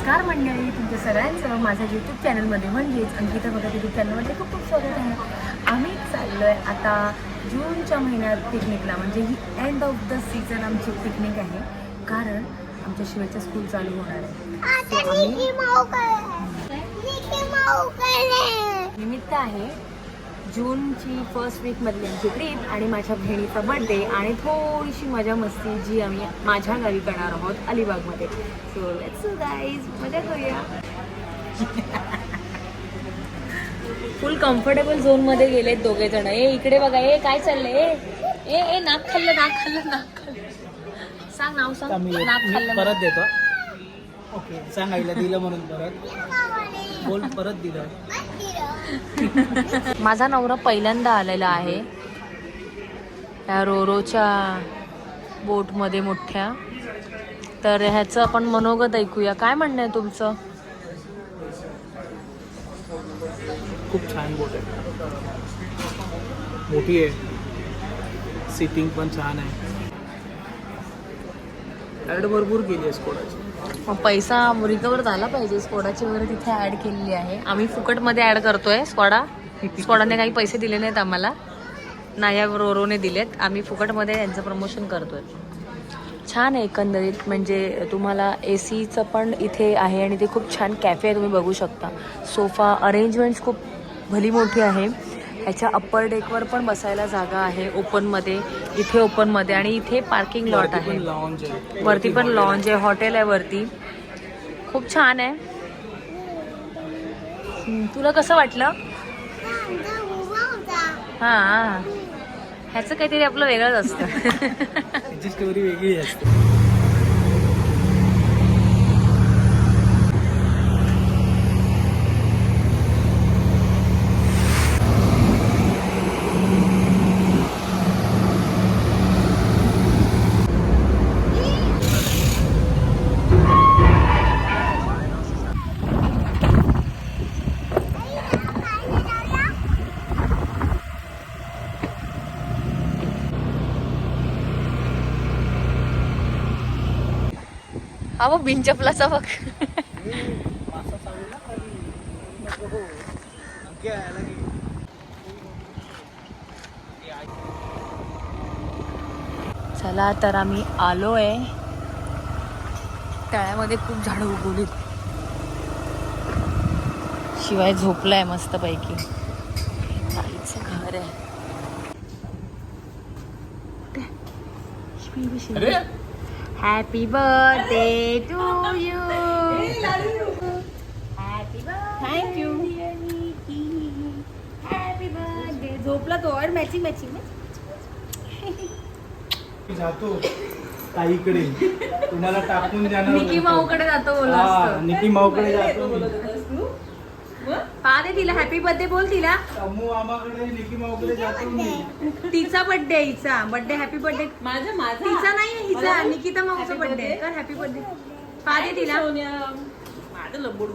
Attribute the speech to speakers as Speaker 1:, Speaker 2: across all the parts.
Speaker 1: नमस्कार मंडळी, तुमच्या सगळ्यांचं माझ्या यूट्यूब चॅनलमध्ये म्हणजेच अंकिता भगत यूट्यूब चॅनलमध्ये खूप खूप स्वागत आहे. आम्ही चाललो आहे आता जूनच्या महिन्यात पिकनिकला, म्हणजे ही एंड ऑफ द सीझन आमची पिकनिक आहे. कारण आमच्या शिवायच्या स्कूल चालू होणार आहे. निमित्त आहे जूनची फर्स्ट वीकमधली आमची ट्रीप आणि माझ्या बहिणीचा बर्थडे आणि थोडीशी मजा मस्ती जी आम्ही माझ्या गावी करणार आहोत अलिबागमध्ये. सो लेट्स गो गाईज, मजा करूया. फुल कम्फर्टेबल झोनमध्ये गेलेत दोघे जण. इकडे बघा, काय चाललंय? ए नाक खाल्लं. सांग नाव सांग. नाक खाल्लं
Speaker 2: परत देतो. ओके, सांग आईला दिलं म्हणून परत बोल. परत दिलं.
Speaker 1: माझा नवरा पहिल्यांदा आलेला आहे या रोरोच्या बोटमध्ये मोठ्या. तर ह्याचं आपण मनोगत ऐकूया. काय म्हणणं आहे तुमचं?
Speaker 2: खूप छान बोट आहे, मोठी आहे, सिटिंग पण छान आहे. ॲड भरपूर केली आहे स्कोडाची.
Speaker 1: मग पैसा रिकवर झाला पाहिजे. स्कोडाची वगैरे तिथे ॲड केलेली आहे. आम्ही फुकटमध्ये ॲड करतोय स्कोडाने काही पैसे दिले नाहीत आम्हाला, ना या रोरोने दिलेत. आम्ही फुकटमध्ये यांचं प्रमोशन करतोय. छान आहे एकंदरीत. म्हणजे तुम्हाला AC पण इथे आहे आणि ते खूप छान कॅफे आहे, तुम्ही बघू शकता. सोफा अरेंजमेंट्स खूप भली मोठी आहे. ह्याच्या अप्पर डेकवर पण बसायला जागा आहे ओपनमध्ये, इथे ओपनमध्ये. आणि इथे पार्किंग लॉट आहे, वरती पण लॉन्ज आहे, हॉटेल आहे वरती. खूप छान आहे. तुला कसं वाटलं? हां, ह्याचं काहीतरी आपलं वेगळंच असतं.
Speaker 2: त्याची स्टोरी वेगळी असते.
Speaker 1: हा बघ बिनचपलाचा बघ. चला तर आम्ही आलोय. तळ्यामध्ये खूप झाडं उगवलीत. शिवाय झोपलाय मस्त पैकी. आईचं घर आहे. Happy birthday to you. Happy birthday. Thank you. Happy birthday. झोपला तो और मॅचिंग
Speaker 2: जातो ताईकडे, तुम्हाला टाकून जाणार.
Speaker 1: निकी माऊकडे जातो बोलला असतो.
Speaker 2: निकी माऊकडे जातो.
Speaker 1: पा दे तिला हॅपी बर्थडे बोल तिला.
Speaker 2: अम्मू मामाकडे, निकी माऊकडे जातो मी.
Speaker 1: तिचा बर्थडे, हिचा बर्थडे. Happy birthday. माझा तिचा नाही, हिचा. निकिता माऊचा बर्थडे. कर हॅपी बर्थडे. पा दे तिला. माझं लंबोडू.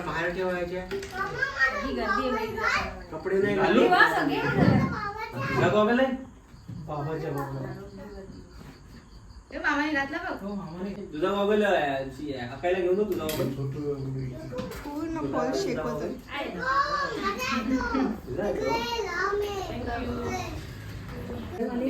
Speaker 2: बाहेर ठेवायचे कपडे नाही घालू. बाबाच्या
Speaker 1: मामाने घातला बघ.
Speaker 3: तुझा मोबाईल हाकायला घेऊन तुझा मोबाईल
Speaker 4: पूर्ण फॉल शेप होतो.
Speaker 1: पूर्ण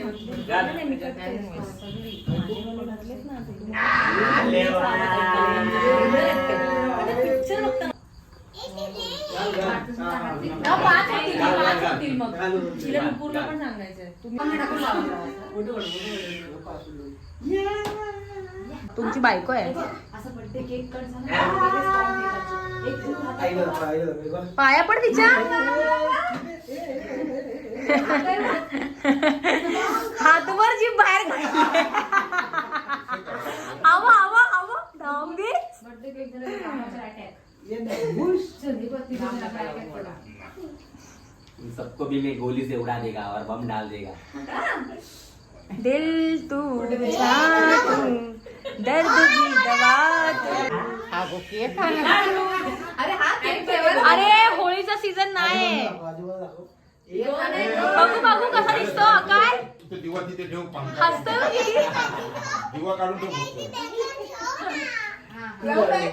Speaker 1: पण सांगायचंय. तुमची बायको आहे. पाया पण तिच्या. हातवर जी बाहेर काढली. आवा आवा आवा धाम दे.
Speaker 3: सबको भी मैं गोली से उड़ा देगा और बम डाल देगा.
Speaker 1: दिल तू दर्द की दवा अरे होळीचा सीझन नाही. बघू बघू कसा दिसतो काय हसतोय बघ किती.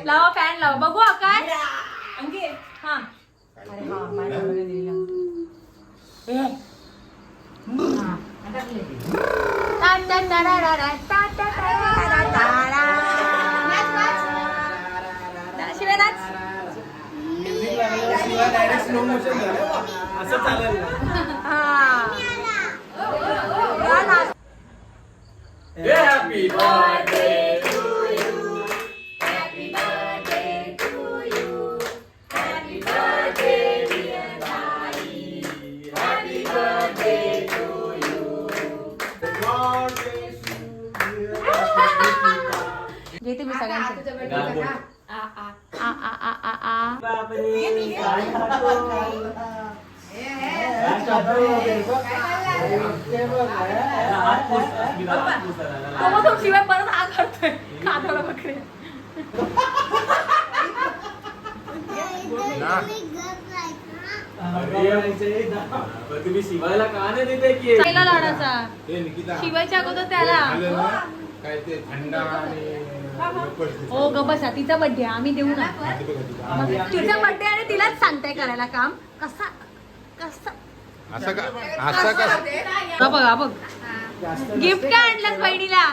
Speaker 1: लावा फॅन लावा बघू काय. हा अरे हा माझ्या मुलाने दिलेला. शिवाय नाच.
Speaker 2: म्युझिक लागल्याशिवाय डायरेक्ट स्लो मोशन झालं असं चालेल ना.
Speaker 1: हा गा नाच.
Speaker 3: Happy birthday to
Speaker 1: घेते मी सगळ्यांचे. तो शिवाय परत आ करतोय कादवला बकरे.
Speaker 3: तुम्ही शिवायला का नाही देते की
Speaker 1: पहिला लाडाचा शिवायच्या अगोदर त्याला. हो ग बसा तिचा बर्थडे आम्ही देऊ ना. तिचा बर्थडे आणि तिलाच सांगताय करायला काम. कसा कसा बघा बघ गिफ्ट काय आणलंस बहिणीला.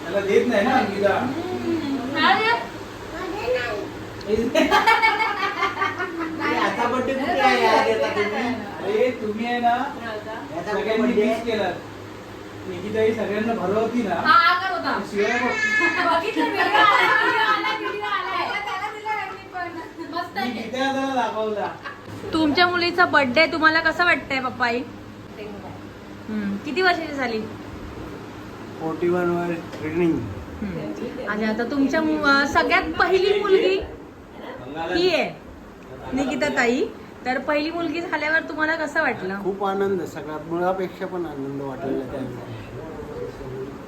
Speaker 2: त्याला देत नाही ना अंकिता. आता बर्थडे कुठे आहे यार येता तुम्ही. अरे तुम्ही आहे ना सगळ्यांनी मिस केलं. निकिताई सगळ्यांना भरवती ना शिवाय मी गीता जरा दाखवला.
Speaker 1: तुमच्या मुलीचा बर्थडे तुम्हाला कसं वाटतंय पप्पाई. किती वर्षाची झाली.
Speaker 2: 41 वर ट्रेनिंग.
Speaker 1: आणि आता तुमच्या सगळ्यात पहिली मुलगी ही आहे निकिता ताई. तर पहिली मुलगी झाल्यावर तुम्हाला कसं वाटलं.
Speaker 2: खूप आनंद. सगळ्यात मुळापेक्षा पण आनंद वाटलेला त्यावेळेला.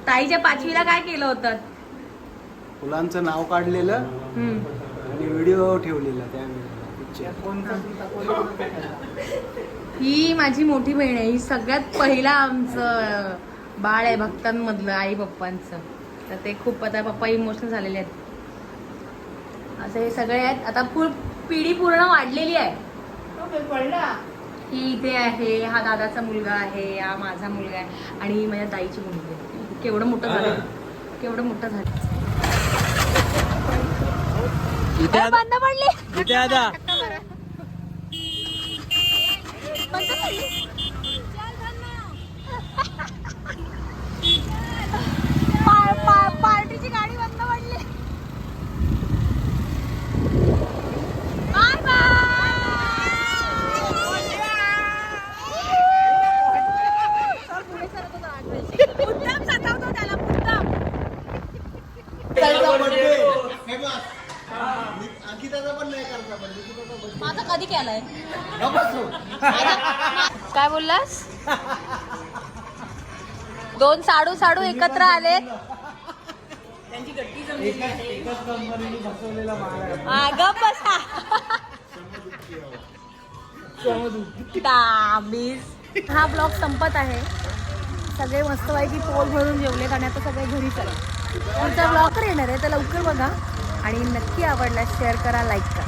Speaker 1: ताईच्या 5वीला काय केलं होतं.
Speaker 2: फुलांचं नाव काढलेलं आणि व्हिडिओ ठेवलेला त्यावेळेला.
Speaker 1: ही माझी मोठी बहीण आहे. ही सगळ्यात पहिला आमचं बाळ आहे भक्तांमधलं आई पप्पांचं. तर ते खूप आता पप्पा इमोशनल झालेले आहेत. असं हे सगळे आहेत. आता पिढी पूर्ण वाढलेली आहे. ही इथे आहे. हा दादाचा मुलगा आहे. हा माझा मुलगा आहे आणि ही माझ्या ताईची मुलगी आहे. केवढं मोठं झालं केवढं मोठं झालं. बंद पडली पार्टीची गाडी बंद पडली. बाय मुद्दाम सतावतो त्याला मुद्दाम. माझा कधी केलाय. काय बोललास. 2 साडू एकत्र आलेत. गप बसा. हा ब्लॉग संपत आहे. सगळे मस्तपैकी पोट भरून जेवलेत आणि आता सगळे घरी चला. पुढचा ब्लॉग येणार आहे तर लवकर बघा आणि नक्की आवडला शेअर करा लाईक करा.